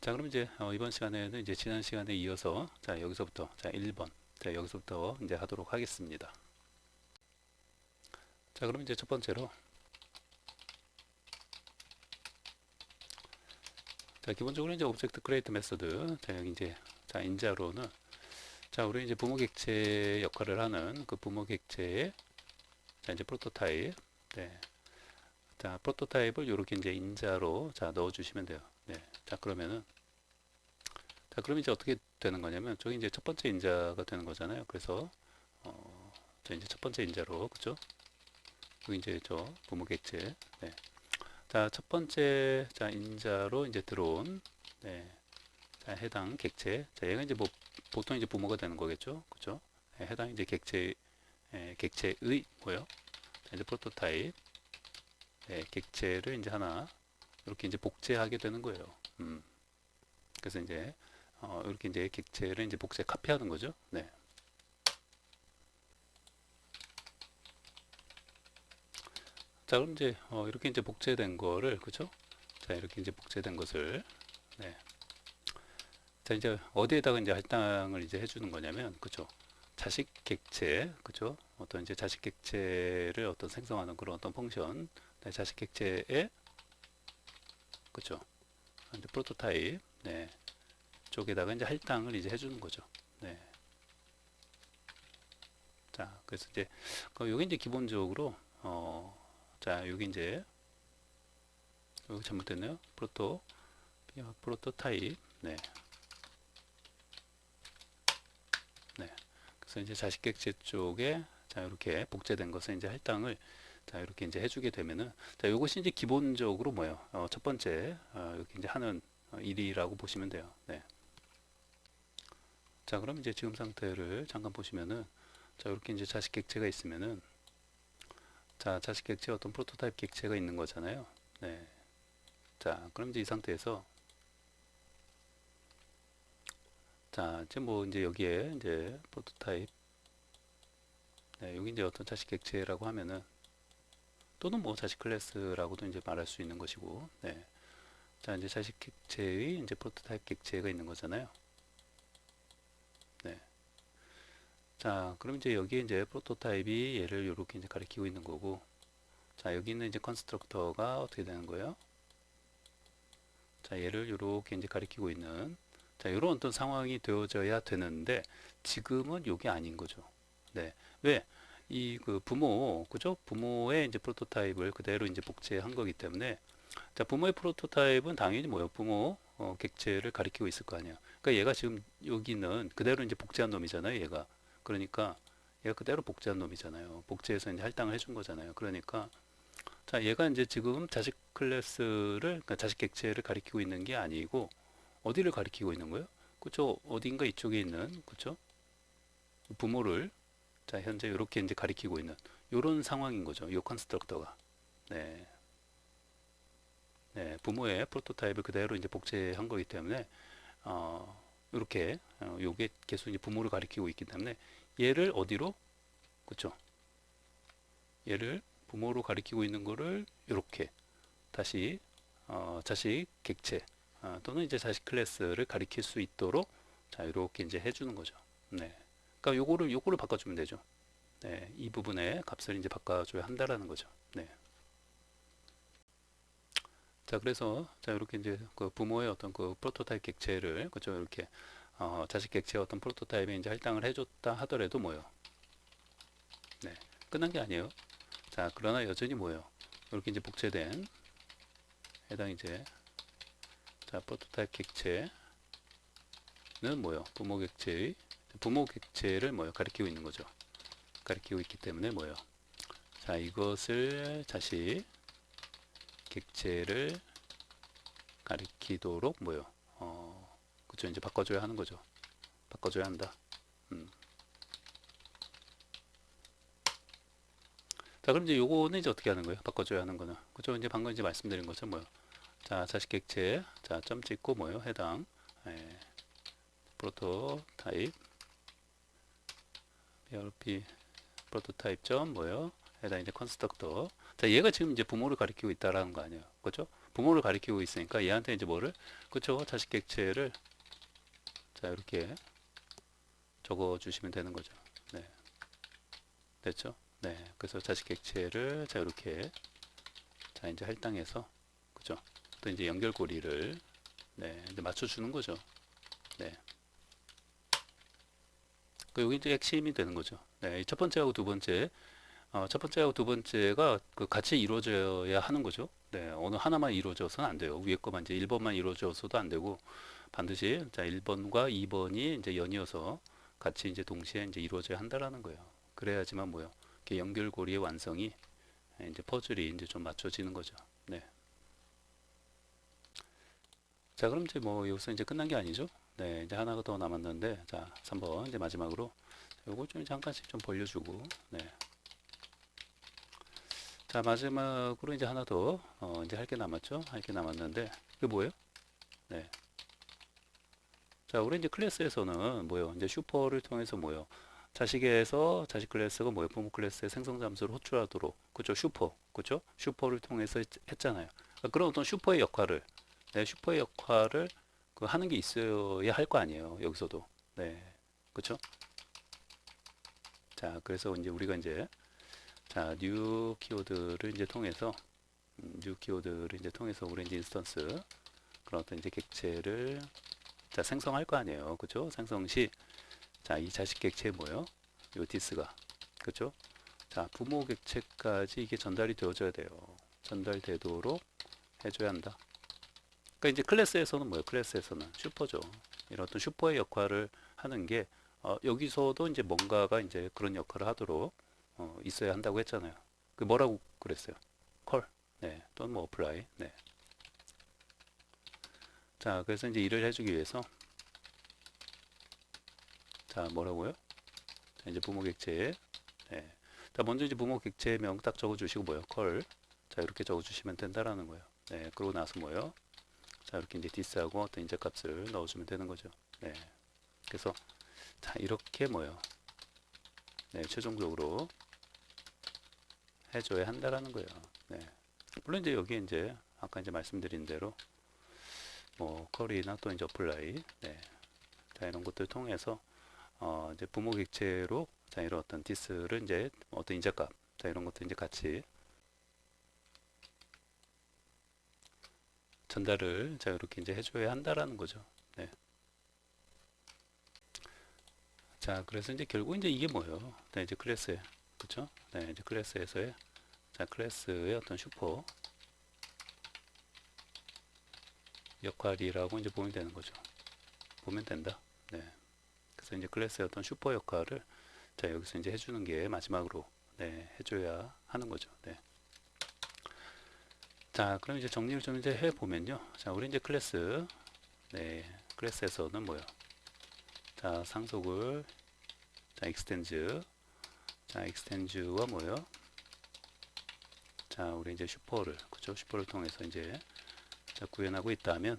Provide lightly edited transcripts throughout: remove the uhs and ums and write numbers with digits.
자, 그럼 이제 이번 시간에는 이제 지난 시간에 이어서 자, 여기서부터 자, 1번. 자, 여기서부터 이제 하도록 하겠습니다. 자, 그럼 이제 첫 번째로 자, 기본적으로 이제 오브젝트 크리에이트 메소드. 자, 여기 이제 자, 인자로는 자, 우리 이제 부모 객체 역할을 하는 그 부모 객체의 자, 이제 프로토타입. 네. 자, 프로토타입을 이렇게 이제 인자로 자, 넣어 주시면 돼요. 네. 자, 그러면은 자, 그럼 이제 어떻게 되는 거냐면 저기 이제 첫 번째 인자가 되는 거잖아요. 그래서 저 이제 첫 번째 인자로 그죠? 여기 이제 저 부모 객체. 네. 자, 첫 번째 자 인자로 이제 들어온 네. 자, 해당 객체. 자, 얘가 이제 뭐 보통 이제 부모가 되는 거겠죠, 그죠? 네, 해당 이제 객체의 뭐요? 자, 이제 프로토타입 네, 객체를 이제 하나 이렇게 이제 복제하게 되는 거예요. 그래서 이제 이렇게 이제 객체를 이제 복제 카피하는 거죠. 네. 자, 그럼 이제 이렇게 이제 복제된 거를 그죠? 자, 이렇게 이제 복제된 것을 네. 자, 이제 어디에다가 이제 할당을 이제 해주는 거냐면 그죠? 자식 객체 그죠? 어떤 이제 자식 객체를 어떤 생성하는 그런 어떤 펑션 네, 자식 객체에 그죠? 이제 프로토타입 네. 쪽에다가 이제 할당을 이제 해주는 거죠. 네. 자, 그래서 이제 여기 이제 기본적으로 자, 여기 이제 여기 잘못됐네요. 프로토타입 네. 네. 그래서 이제 자식 객체 쪽에 자, 이렇게 복제된 것을 이제 할당을 자, 이렇게 이제 해주게 되면은 자, 이것이 이제 기본적으로 뭐예요? 첫 번째 이렇게 이제 하는 일이라고 보시면 돼요. 네. 자, 그럼 이제 지금 상태를 잠깐 보시면은 자, 이렇게 이제 자식 객체가 있으면은 자, 자식 객체 어떤 프로토타입 객체가 있는 거잖아요. 네. 자, 그럼 이제 이 상태에서 자, 이제 뭐 이제 여기에 이제 프로토타입 네, 여기 이제 어떤 자식 객체라고 하면은 또는 뭐 자식 클래스라고도 이제 말할 수 있는 것이고 네. 자, 이제 자식 객체의 이제 프로토타입 객체가 있는 거잖아요. 네. 자, 그럼 이제 여기에 이제 프로토타입이 얘를 이렇게 이제 가리키고 있는 거고 자, 여기 있는 이제 컨스트럭터가 어떻게 되는 거예요? 자, 얘를 이렇게 이제 가리키고 있는 자, 이런 어떤 상황이 되어져야 되는데 지금은 이게 아닌 거죠. 네. 왜? 이 그 부모, 그죠? 부모의 이제 프로토타입을 그대로 이제 복제한 거기 때문에 자, 부모의 프로토타입은 당연히 뭐예요? 부모 객체를 가리키고 있을 거 아니야. 그러니까 얘가 지금 여기는 그대로 이제 복제한 놈이잖아요, 얘가. 그러니까 얘가 그대로 복제한 놈이잖아요. 복제해서 이제 할당을 해준 거잖아요. 그러니까 자, 얘가 이제 지금 자식 클래스를 그러니까 자식 객체를 가리키고 있는 게 아니고 어디를 가리키고 있는 거예요? 그쵸? 어딘가 이쪽에 있는 그쵸? 부모를 자, 현재 이렇게 이제 가리키고 있는 이런 상황인 거죠. 이 컨스트럭터가. 네. 네, 부모의 프로토타입을 그대로 이제 복제한 거기 때문에 이렇게 요게 계속 이제 부모를 가리키고 있기 때문에 얘를 어디로 그쵸? 얘를 부모로 가리키고 있는 거를 이렇게 다시 자식 객체 또는 이제 자식 클래스를 가리킬 수 있도록 자 이렇게 이제 해주는 거죠. 네, 그러니까 요거를 바꿔주면 되죠. 네, 이 부분의 값을 이제 바꿔줘야 한다라는 거죠. 네. 자, 그래서 자 이렇게 이제 그 부모의 어떤 그 프로토타입 객체를 그죠 이렇게 자식 객체의 어떤 프로토타입에 이제 할당을 해줬다 하더라도 뭐요? 네, 끝난 게 아니에요. 자, 그러나 여전히 뭐예요? 이렇게 이제 복제된 해당 이제 자 프로토타입 객체는 뭐예요? 부모 객체를 뭐예요? 가리키고 있는 거죠. 가리키고 있기 때문에 뭐예요? 자, 이것을 자식 객체를 가리키도록 뭐예요? 그쵸 이제 바꿔줘야 하는 거죠. 바꿔줘야 한다. 음. 자, 그럼 이제 요거는 이제 어떻게 하는 거예요? 바꿔줘야 하는 거는. 그죠? 이제 방금 이제 말씀드린 것처럼 뭐예요? 자, 자식 객체. 자, 점 찍고 뭐예요? 해당. 예, 프로토타입. PRP 프로토타입 점 뭐예요? 해당 이제 컨스트럭터. 자, 얘가 지금 이제 부모를 가리키고 있다라는 거 아니에요. 그죠? 부모를 가리키고 있으니까 얘한테 이제 뭐를, 그쵸? 자식 객체를 자 이렇게 적어 주시면 되는 거죠. 네, 됐죠? 네, 그래서 자식 객체를 자 이렇게 자 이제 할당해서, 그죠? 또 이제 연결고리를 네 이제 맞춰주는 거죠. 네, 그 여기 이제 핵심이 되는 거죠. 네, 첫 번째하고 두 번째, 첫 번째하고 두 번째가 그 같이 이루어져야 하는 거죠. 네, 어느 하나만 이루어져서는 안 돼요. 위에 거만 이제 1번만 이루어져서도 안 되고, 반드시 자 1번과 2번이 이제 연이어서 같이 이제 동시에 이제 이루어져야 한다라는 거예요. 그래야지만 뭐요? 이렇게 연결고리의 완성이 이제 퍼즐이 이제 좀 맞춰지는 거죠. 네. 자, 그럼 이제 뭐 여기서 이제 끝난 게 아니죠? 네, 이제 하나가 더 남았는데, 자, 3번 이제 마지막으로 요거 좀 잠깐씩 좀 벌려주고, 네. 자, 마지막으로 이제 하나 더 이제 할 게 남았죠? 할 게 남았는데, 그게 뭐예요? 네. 자, 우리 이제 클래스에서는 뭐요? 이제 슈퍼를 통해서 뭐요? 자식에서 자식 클래스가 뭐예요? 부모 클래스의 생성 잠수를 호출하도록, 그죠? 슈퍼, 그죠? 슈퍼를 통해서 했잖아요. 그러니까 그런 어떤 슈퍼의 역할을, 네, 슈퍼의 역할을 그 하는 게 있어야 할 거 아니에요. 여기서도, 네, 그죠? 자, 그래서 이제 우리가 이제 자, 뉴 키워드를 이제 통해서 뉴 키워드를 이제 통해서 우리 이제 인스턴스 그런 어떤 이제 객체를 자 생성할 거 아니에요, 그죠? 생성 시 자 이 자식 객체 뭐예요? 요 디스가 그죠? 자 부모 객체까지 이게 전달이 되어줘야 돼요. 전달되도록 해줘야 한다. 그러니까 이제 클래스에서는 뭐예요? 클래스에서는 슈퍼죠. 이런 어떤 슈퍼의 역할을 하는 게 여기서도 이제 뭔가가 이제 그런 역할을 하도록 있어야 한다고 했잖아요. 그 뭐라고 그랬어요? 컬. 네. 또는 뭐 apply. 네. 자, 그래서 이제 일을 해주기 위해서 자, 뭐라고요? 자, 이제 부모 객체. 네. 자, 먼저 이제 부모 객체명 딱 적어주시고 뭐요? 컬. 자, 이렇게 적어주시면 된다라는 거예요. 네. 그러고 나서 뭐요? 자, 이렇게 이제 디스하고 어떤 인제 값을 넣어주면 되는 거죠. 네. 그래서 자, 이렇게 뭐요? 네, 최종적으로 해줘야 한다라는 거예요. 네. 물론 이제 여기 이제 아까 이제 말씀드린 대로 뭐 쿼리나 또 이제 어플라이, 네. 자, 이런 것들 통해서 이제 부모 객체로 자, 이런 어떤 디스를 이제 어떤 인자값, 자, 이런 것들 이제 같이 전달을 자, 이렇게 이제 해줘야 한다라는 거죠. 네. 자, 그래서 이제 결국 이제 이게 뭐예요? 네, 이제 클래스에, 그쵸? 네, 이제 클래스에서의 자, 클래스의 어떤 슈퍼 역할이라고 이제 보면 되는 거죠. 보면 된다. 네. 그래서 이제 클래스의 어떤 슈퍼 역할을 자, 여기서 이제 해주는 게 마지막으로 네, 해줘야 하는 거죠. 네. 자, 그럼 이제 정리를 좀 이제 해보면요. 자, 우리 이제 클래스, 네, 클래스에서는 뭐요? 자, 상속을, 자, 익스텐즈, 자, 익스텐즈와 뭐요? 자, 우리 이제 슈퍼를, 그죠? 슈퍼를 통해서 이제 자, 구현하고 있다면,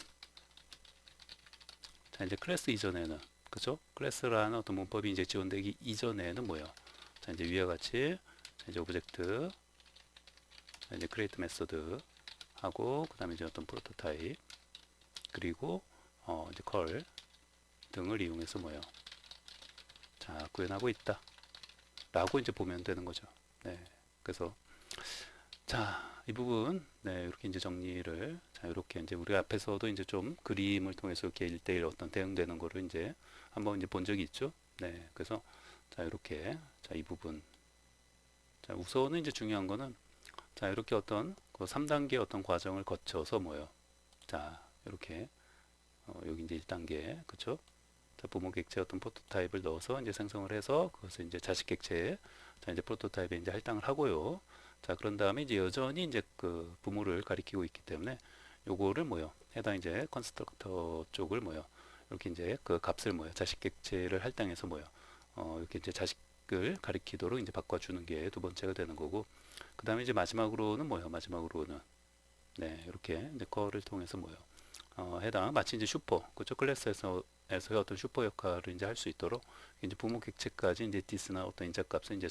자, 이제 클래스 이전에는, 그죠? 클래스라는 어떤 문법이 이제 지원되기 이전에는 뭐요? 자, 이제 위와 같이, 자, 이제 오브젝트, 자, 이제 크리에이트 메소드 하고, 그 다음에 이제 어떤 프로토타입, 그리고, 이제 컬 등을 이용해서 뭐요? 자, 구현하고 있다. 라고 이제 보면 되는 거죠. 네. 그래서, 자, 이 부분, 네, 이렇게 이제 정리를, 자, 이렇게 이제 우리 앞에서도 이제 좀 그림을 통해서 이렇게 1대1 어떤 대응되는 거를 이제 한번 이제 본 적이 있죠. 네. 그래서, 자, 이렇게, 자, 이 부분. 자, 우선은 이제 중요한 거는, 자, 이렇게 어떤 그 3단계 어떤 과정을 거쳐서 뭐요? 자, 이렇게, 여기 이제 1단계, 그쵸? 자, 부모 객체 어떤 프로토타입을 넣어서 이제 생성을 해서 그것을 이제 자식 객체에 자, 이제 프로토타입에 이제 할당을 하고요. 자, 그런 다음에 이제 여전히 이제 그 부모를 가리키고 있기 때문에 요거를 뭐요? 해당 이제 컨스트럭터 쪽을 뭐요? 이렇게 이제 그 값을 뭐요? 자식 객체를 할당해서 뭐요? 이렇게 이제 자식을 가리키도록 이제 바꿔주는 게 두 번째가 되는 거고, 그 다음에 이제 마지막으로는 뭐요? 마지막으로는 네, 이렇게 이제 거를 통해서 뭐요? 해당 마치 이제 슈퍼, 그쪽 클래스에서의 어떤 슈퍼 역할을 이제 할 수 있도록 이제 부모 객체까지 이제 디스나 어떤 인자값을 이제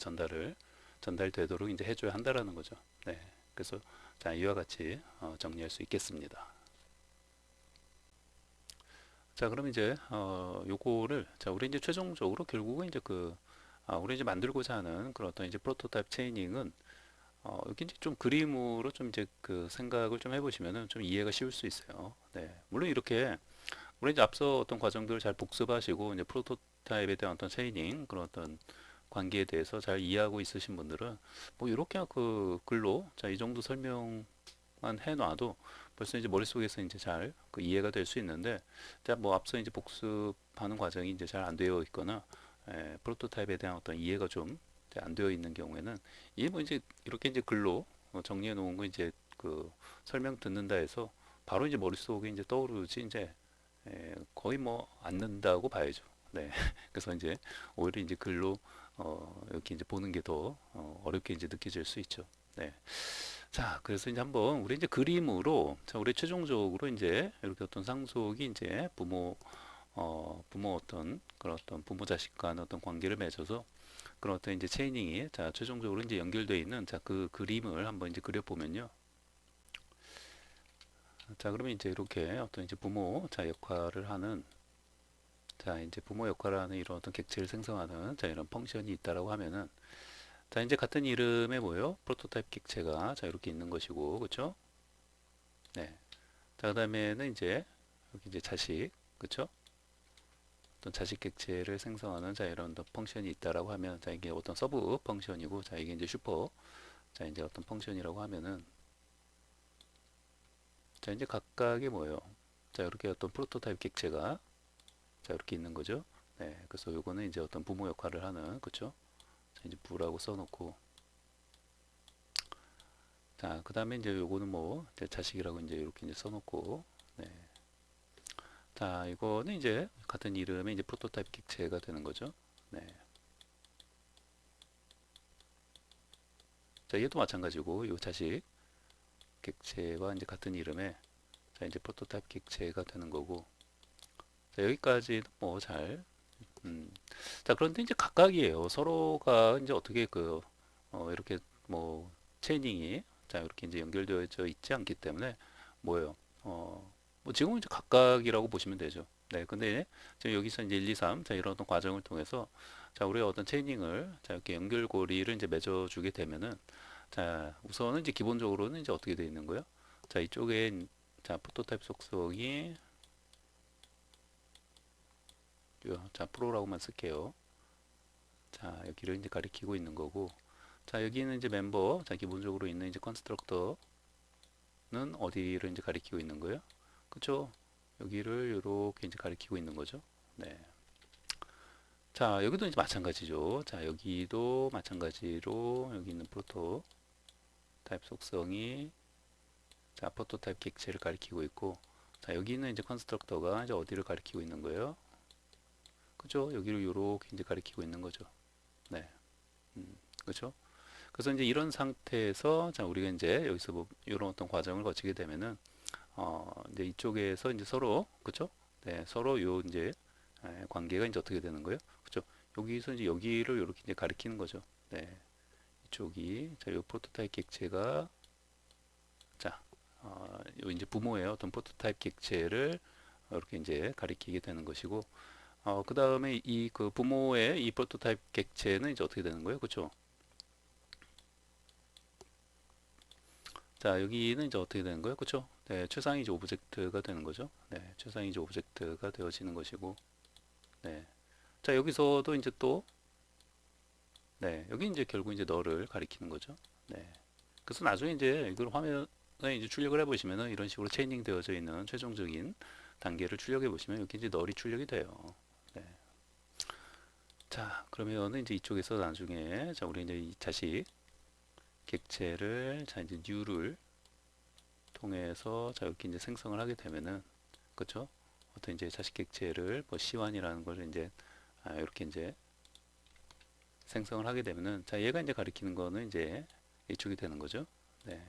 전달되도록 이제 해줘야 한다라는 거죠. 네. 그래서 자, 이와 같이 정리할 수 있겠습니다. 자, 그럼 이제 요거를 자, 우리 이제 최종적으로 결국은 이제 우리 이제 만들고자 하는 그런 어떤 이제 프로토타입 체이닝은 여기 이제 좀 그림으로 좀 이제 그 생각을 좀 해보시면은 좀 이해가 쉬울 수 있어요. 네, 물론 이렇게 우리 이제 앞서 어떤 과정들을 잘 복습하시고 이제 프로토타입에 대한 어떤 체이닝 그런 어떤 관계에 대해서 잘 이해하고 있으신 분들은 뭐 이렇게 그 글로 자, 이 정도 설명만 해놔도 벌써 이제 머릿속에서 이제 잘 그 이해가 될 수 있는데 자, 뭐 앞서 이제 복습하는 과정이 이제 잘 안 되어 있거나 프로토타입에 대한 어떤 이해가 좀 안 되어 있는 경우에는 이게 뭐 이제 이렇게 이제 글로 정리해 놓은 거 이제 그 설명 듣는다 해서 바로 이제 머릿속에 이제 떠오르지 이제 거의 뭐 안 는다고 봐야죠. 네. 그래서 이제 오히려 이제 글로 이렇게 이제 보는 게 더 어렵게 이제 느껴질 수 있죠. 네. 자, 그래서 이제 한번 우리 이제 그림으로 자, 우리 최종적으로 이제 이렇게 어떤 상속이 이제 부모 어떤 그런 어떤 부모 자식 간 어떤 관계를 맺어서 그런 어떤 이제 체이닝이 자, 최종적으로 이제 연결되어 있는 자, 그 그림을 한번 이제 그려보면요. 자, 그러면 이제 이렇게 어떤 이제 부모 자, 역할을 하는 자, 이제 부모 역할을 하는 이런 어떤 객체를 생성하는 자, 이런 펑션이 있다라고 하면은 자, 이제 같은 이름의 뭐요? 프로토타입 객체가 자, 이렇게 있는 것이고, 그쵸? 네. 자, 그다음에는 이제 여기 이제 자식, 그쵸? 어떤 자식 객체를 생성하는 자, 이런 어떤 펑션이 있다라고 하면 자, 이게 어떤 서브 펑션이고 자, 이게 이제 슈퍼 자, 이제 어떤 펑션이라고 하면은 자, 이제 각각의 뭐예요? 자, 이렇게 어떤 프로토타입 객체가 자, 이렇게 있는 거죠. 네. 그래서 요거는 이제 어떤 부모 역할을 하는, 그쵸? 자, 이제 부라고 써놓고 자, 그 다음에 이제 요거는 뭐 이제 자식이라고 이제 이렇게 이제 써놓고 네. 자, 이거는 이제 같은 이름의 이제 프로토타입 객체가 되는 거죠. 네. 자, 얘도 마찬가지고 요 자식 객체와 이제 같은 이름의 자, 이제 프로토타입 객체가 되는 거고 자, 여기까지는 뭐 잘 자, 그런데 이제 각각이에요. 서로가 이제 어떻게 이렇게 뭐 체이닝이 자, 이렇게 이제 연결되어져 있지 않기 때문에 뭐예요? 뭐 지금은 이제 각각이라고 보시면 되죠. 네, 근데 지금 여기서 이제 1, 2, 3, 자, 이런 어떤 과정을 통해서 자, 우리가 어떤 체이닝을 자, 이렇게 연결고리를 이제 맺어주게 되면은 자, 우선은 이제 기본적으로는 이제 어떻게 되어 있는 거예요? 자, 이쪽에 자, 프로토타입 속성이 자, 프로라고만 쓸게요. 자, 여기를 이제 가리키고 있는 거고 자, 여기는 이제 멤버 자, 기본적으로 있는 이제 컨스트럭터는 어디를 이제 가리키고 있는 거예요? 그쵸? 여기를 이렇게 이제 가리키고 있는 거죠. 네. 자, 여기도 이제 마찬가지죠. 자, 여기도 마찬가지로 여기 있는 프로토 타입 속성이 자, 프로토타입 객체를 가리키고 있고 자, 여기는 이제 컨스트럭터가 이제 어디를 가리키고 있는 거예요? 그죠? 여기를 이렇게 이제 가리키고 있는 거죠. 네. 그죠? 그래서 이제 이런 상태에서 자, 우리가 이제 여기서 뭐 이런 어떤 과정을 거치게 되면은 이제 이쪽에서 이제 서로 그죠? 네, 서로 요 이제 관계가 이제 어떻게 되는 거예요? 그죠? 여기서 이제 여기를 이렇게 이제 가리키는 거죠. 네. 이쪽이 자, 요 프로토타입 객체가 자, 요 이제 부모의 어떤 프로토타입 객체를 이렇게 이제 가리키게 되는 것이고 그 다음에 이 그 부모의 이 프로토타입 객체는 이제 어떻게 되는 거예요? 그렇죠? 자, 여기는 이제 어떻게 되는 거예요? 그렇죠? 네, 최상위적 오브젝트가 되는 거죠. 네, 최상위적 오브젝트가 되어지는 것이고, 네. 자, 여기서도 이제 또, 네, 여기 이제 결국 이제 너를 가리키는 거죠. 네. 그래서 나중에 이제 이걸 화면에 이제 출력을 해보시면은 이런 식으로 체이닝 되어져 있는 최종적인 단계를 출력해 보시면 여기 이제 널이 출력이 돼요. 네. 자, 그러면은 이제 이쪽에서 나중에 자, 우리 이제 이 자식 객체를 자, 이제 new를 통해서 자, 이렇게 이제 생성을 하게 되면은 그쵸? 어떤 이제 자식 객체를 뭐 C1이라는 걸 이제 이렇게 이제 생성을 하게 되면은 자, 얘가 이제 가리키는 거는 이제 이쪽이 되는 거죠. 네.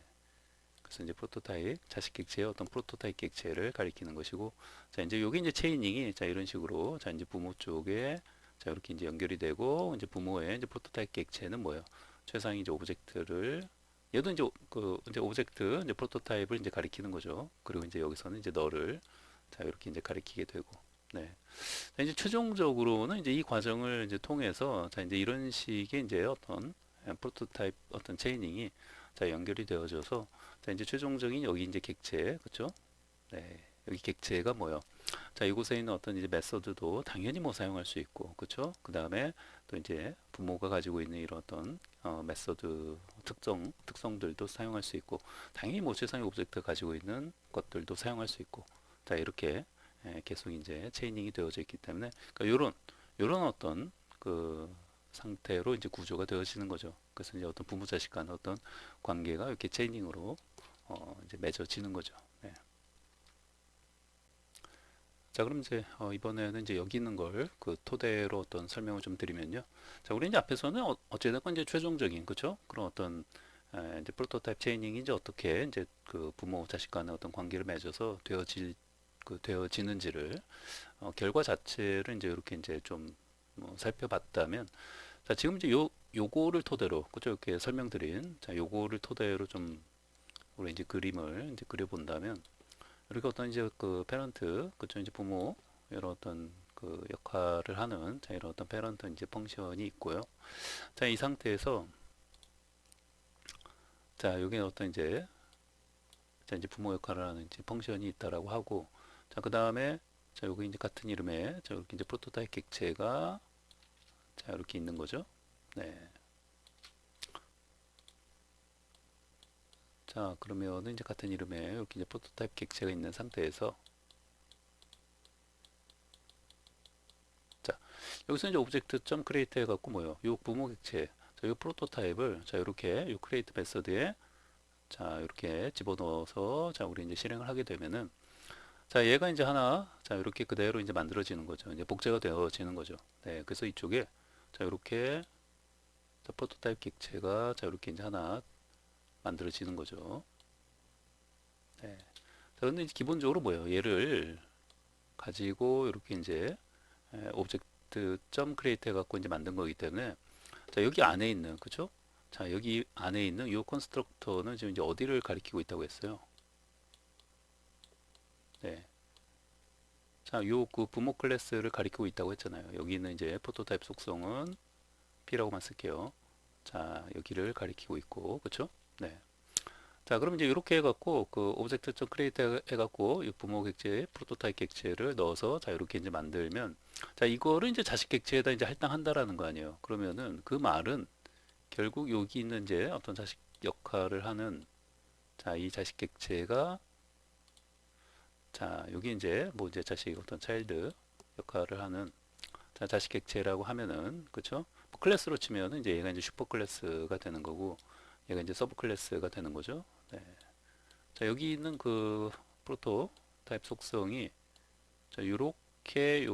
그래서 이제 프로토타입 자식 객체의 어떤 프로토타입 객체를 가리키는 것이고 자, 이제 요게 이제 체이닝이 자, 이런 식으로 자, 이제 부모 쪽에 자, 이렇게 이제 연결이 되고 이제 부모의 이제 프로토타입 객체는 뭐예요? 최상위 이제 오브젝트를 얘도 이제 이제 오브젝트 이제 프로토타입을 이제 가리키는 거죠. 그리고 이제 여기서는 이제 너를 자 이렇게 이제 가리키게 되고. 네. 자, 이제 최종적으로는 이제 이 과정을 이제 통해서 자 이제 이런 식의 이제 어떤 프로토타입 어떤 체이닝이 자 연결이 되어져서 자 이제 최종적인 여기 이제 객체 그렇죠? 네. 여기 객체가 뭐요? 자, 이곳에 있는 어떤 이제 메서드도 당연히 뭐 사용할 수 있고, 그렇죠? 그 다음에 또 이제 부모가 가지고 있는 이런 어떤 메서드 특성들도 사용할 수 있고, 당연히 뭐 세상의 오브젝트가 가지고 있는 것들도 사용할 수 있고, 자, 이렇게 계속 이제 체이닝이 되어져 있기 때문에, 그러니까 요런 어떤 그 상태로 이제 구조가 되어지는 거죠. 그래서 이제 어떤 부모 자식 간의 어떤 관계가 이렇게 체이닝으로 이제 맺어지는 거죠. 네. 자, 그럼 이제 이번에는 이제 여기 있는 걸 그 토대로 어떤 설명을 좀 드리면요. 자, 우리 이제 앞에서는 어찌됐건 이제 최종적인 그쵸? 그런 어떤 이제 프로토타입 체이닝이 이제 어떻게 이제 그 부모 자식 간의 어떤 관계를 맺어서 되어지는지를 결과 자체를 이제 이렇게 이제 좀 살펴봤다면, 자, 지금 이제 요거를 토대로 그죠? 이렇게 설명드린 자, 요거를 토대로 좀 우리 이제 그림을 이제 그려본다면. 이렇게 어떤 이제 그 페런트, 그쵸, 이제 부모, 이런 어떤 그 역할을 하는, 자, 이런 어떤 페런트 이제 펑션이 있고요. 자, 이 상태에서, 자, 여기 어떤 이제, 자, 이제 부모 역할을 하는 이제 펑션이 있다라고 하고, 자, 그 다음에, 자, 여기 이제 같은 이름의, 자, 이렇게 이제 프로토타입 객체가, 자, 이렇게 있는 거죠. 네. 자, 그러면은 이제 같은 이름의 이렇게 이제 프로토타입 객체가 있는 상태에서, 자, 여기서 이제 오브젝트 크리에이트 해갖고 뭐요? 요 부모 객체, 자, 요 프로토타입을 자 이렇게 요 크리에이트 메서드에 자 이렇게 집어넣어서 자 우리 이제 실행을 하게 되면은 자 얘가 이제 하나 자 이렇게 그대로 이제 만들어지는 거죠. 이제 복제가 되어지는 거죠. 네, 그래서 이쪽에 자 이렇게 자 프로토타입 객체가 자 이렇게 이제 하나 만들어지는 거죠. 네. 자 근데 이제 기본적으로 뭐예요? 얘를 가지고 이렇게 이제 오브젝트 점 크리에이트 해갖고 이제 만든 거기 때문에 자, 여기 안에 있는, 그죠? 자, 여기 안에 있는 이 컨스트럭터는 지금 이제 어디를 가리키고 있다고 했어요? 네. 자, 요 그 부모 클래스를 가리키고 있다고 했잖아요. 여기 있는 이제 프로토타입 속성은 P라고만 쓸게요. 자, 여기를 가리키고 있고, 그쵸? 네. 자, 그럼 이제 이렇게 해갖고 그 오브젝트.create 해갖고 이 부모 객체, 프로토타입 객체를 넣어서 자, 이렇게 이제 만들면 자, 이거를 이제 자식 객체에다 이제 할당한다라는 거 아니에요. 그러면은 그 말은 결국 여기 있는 이제 어떤 자식 역할을 하는 자, 이 자식 객체가 자, 여기 이제 뭐 이제 자식 어떤 차일드 역할을 하는 자, 자식 객체라고 하면은 그쵸? 뭐 클래스로 치면은 이제 얘가 이제 슈퍼 클래스가 되는 거고 얘가 이제 서브 클래스가 되는 거죠. 네. 자, 여기 있는 그 프로토 타입 속성이 자, 요렇게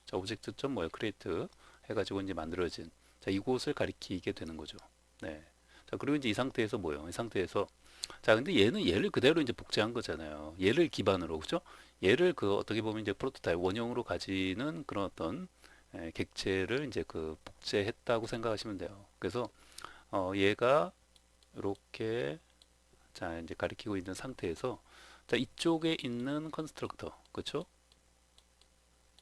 자, 오브젝트 점 뭐야 크리에이트 해가지고 이제 만들어진 자, 이곳을 가리키게 되는 거죠. 네. 자, 그리고 이제 이 상태에서 뭐예요? 이 상태에서 자, 근데 얘를 그대로 이제 복제한 거잖아요. 얘를 기반으로, 그죠? 얘를 그 어떻게 보면 이제 프로토타입 원형으로 가지는 그런 어떤 객체를 이제 그 복제했다고 생각하시면 돼요. 그래서 얘가 이렇게 자, 이제 가리키고 있는 상태에서 자, 이쪽에 있는 컨스트럭터, 그렇죠?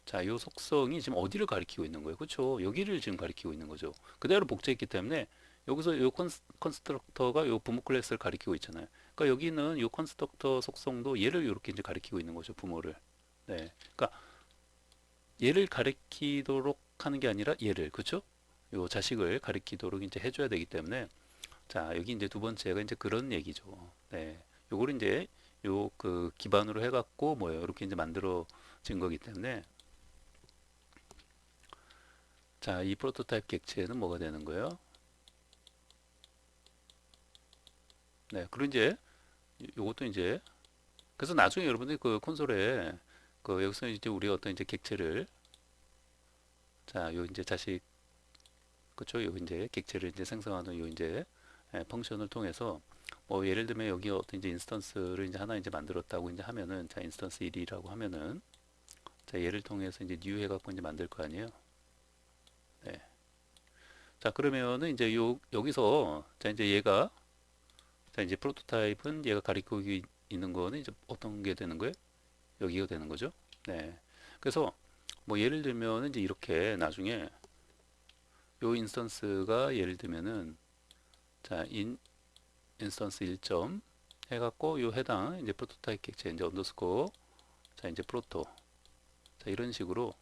자, 이 속성이 지금 어디를 가리키고 있는 거예요? 그렇죠? 여기를 지금 가리키고 있는 거죠. 그대로 복제했기 때문에 여기서 이 컨스트럭터가 이 부모 클래스를 가리키고 있잖아요. 그러니까 여기는 이 컨스트럭터 속성도 얘를 이렇게 이제 가리키고 있는 거죠. 부모를. 네. 그러니까 얘를 가리키도록 하는 게 아니라 얘를, 그렇죠? 요 자식을 가리키도록 이제 해줘야 되기 때문에 자, 여기 이제 두 번째가 이제 그런 얘기죠. 네. 요거를 이제 요 그 기반으로 해갖고 뭐예요? 이렇게 이제 만들어진 거기 때문에 자, 이 프로토타입 객체는 뭐가 되는 거예요? 네, 그리고 이제 요것도 이제 그래서 나중에 여러분들이 그 콘솔에 그 여기서 이제 우리 어떤 이제 객체를 자, 요 이제 자식 그쵸? 요 이제 객체를 이제 생성하는 요 이제 펑션을 통해서 뭐 예를 들면 여기 어떤 이제 인스턴스를 이제 하나 이제 만들었다고 이제 하면은 자, 인스턴스 1이라고 하면은 자, 얘를 통해서 이제 new 해갖고 이제 만들 거 아니에요? 네. 자, 그러면은 이제 여기서 자, 이제 얘가 자, 이제 프로토타입은 얘가 가리키고 있는 거는 이제 어떤 게 되는 거예요? 여기가 되는 거죠. 네. 그래서 뭐 예를 들면 이제 이렇게 나중에 요 인스턴스가 예를 들면은 자, 인스턴스 1점 해갖고 요 해당 이제 프로토타입 객체 이제 언더스코어 자, 이제 프로토 자, 이런 식으로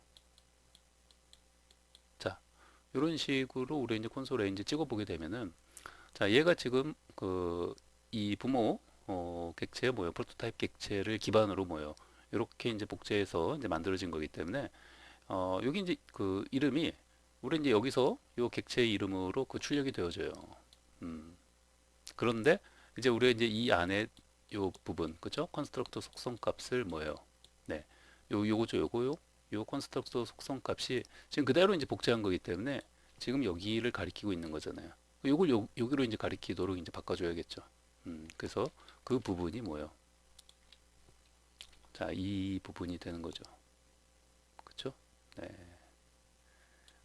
자, 이런 식으로 우리 이제 콘솔에 이제 찍어보게 되면은 자, 얘가 지금 그 이 부모 객체 뭐요 프로토타입 객체를 기반으로 뭐요 이렇게 이제 복제해서 이제 만들어진 거기 때문에 여기 이제 그 이름이 우리 이제 여기서 요 객체 이름으로 그 출력이 되어져요. 음, 그런데 이제 우리가 이제 이 안에 요 부분 그죠? 컨스트럭터 속성 값을 뭐예요? 네, 요거죠, 요 컨스트럭터 속성 값이 지금 그대로 이제 복제한 거기 때문에 지금 여기를 가리키고 있는 거잖아요. 요걸 여기로 이제 가리키도록 이제 바꿔줘야겠죠. 그래서 그 부분이 뭐예요? 자, 이 부분이 되는 거죠. 그쵸? 네.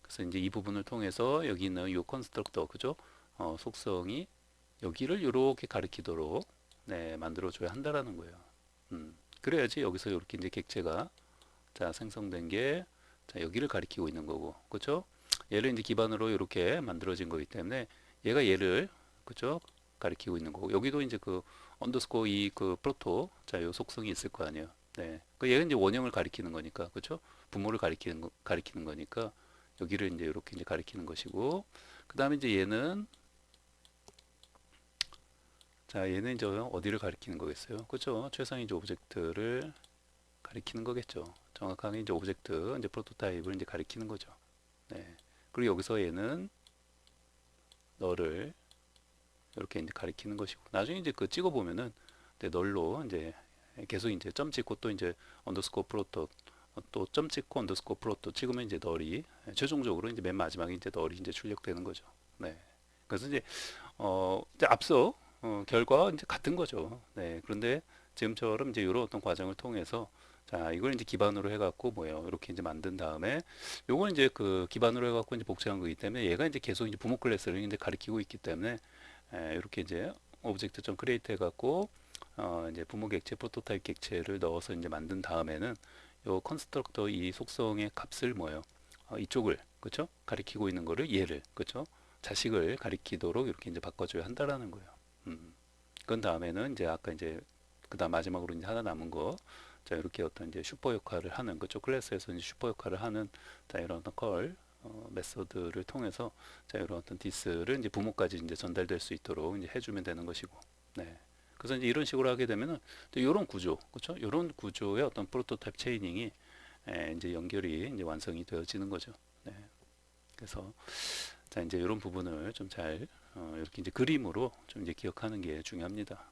그래서 이제 이 부분을 통해서 여기 있는 요 컨스트럭터, 그죠? 속성이 여기를 이렇게 가리키도록 네, 만들어줘야 한다라는 거예요. 그래야지 여기서 이렇게 이제 객체가 자, 생성된 게 자, 여기를 가리키고 있는 거고, 그렇죠? 얘를 이제 기반으로 이렇게 만들어진 거기 때문에 얘가 얘를 그렇죠? 가리키고 있는 거고 여기도 이제 그 언더스코어 이 그 프로토 자, 요 속성이 있을 거 아니에요. 네. 그 얘는 이제 원형을 가리키는 거니까, 그렇죠? 부모를 가리키는 거니까 여기를 이제 이렇게 이제 가리키는 것이고 그 다음에 이제 얘는 자, 얘는 이제 어디를 가리키는 거겠어요? 그렇죠? 최상위 이제 오브젝트를 가리키는 거겠죠. 정확하게 이제 오브젝트, 이제 프로토타입을 이제 가리키는 거죠. 네. 그리고 여기서 얘는 너를 이렇게 이제 가리키는 것이고, 나중에 이제 그 찍어 보면은 널로 이제 계속 이제 점 찍고 또 이제 언더스코어 프로토 또 점 찍고 언더스코어 프로토 찍으면 이제 널이 최종적으로 이제 맨 마지막에 이제 널이 이제 출력되는 거죠. 네. 그래서 이제 앞서 결과 이제 같은 거죠. 네. 그런데 지금처럼 이제 이런 어떤 과정을 통해서 자, 이걸 이제 기반으로 해갖고 뭐예요? 이렇게 이제 만든 다음에 요걸 이제 그 기반으로 해갖고 이제 복제한 거기 때문에 얘가 이제 계속 이제 부모 클래스를 이제 가리키고 있기 때문에 이렇게 이제 오브젝트 좀 크리에이트 해갖고 이제 부모 객체, 프로토타입 객체를 넣어서 이제 만든 다음에는 요 컨스트럭터 이 속성의 값을 뭐예요? 이쪽을 그렇죠? 가리키고 있는 거를 얘를 그렇죠? 자식을 가리키도록 이렇게 이제 바꿔줘야 한다라는 거예요. 그 다음에는 이제 아까 이제 그다음 마지막으로 이제 하나 남은 거, 자 이렇게 어떤 이제 슈퍼 역할을 하는 그쪽 클래스에서 이제 슈퍼 역할을 하는 자 이런 어떤 컬 메소드를 통해서 자 이런 어떤 디스를 이제 부모까지 이제 전달될 수 있도록 이제 해주면 되는 것이고, 네. 그래서 이제 이런 식으로 하게 되면은 이런 구조, 그렇죠? 이런 구조의 어떤 프로토타입 체이닝이 이제 연결이 이제 완성이 되어지는 거죠. 네. 그래서 자 이제 이런 부분을 좀 잘 이렇게 이제 그림으로 좀 이제 기억하는 게 중요합니다.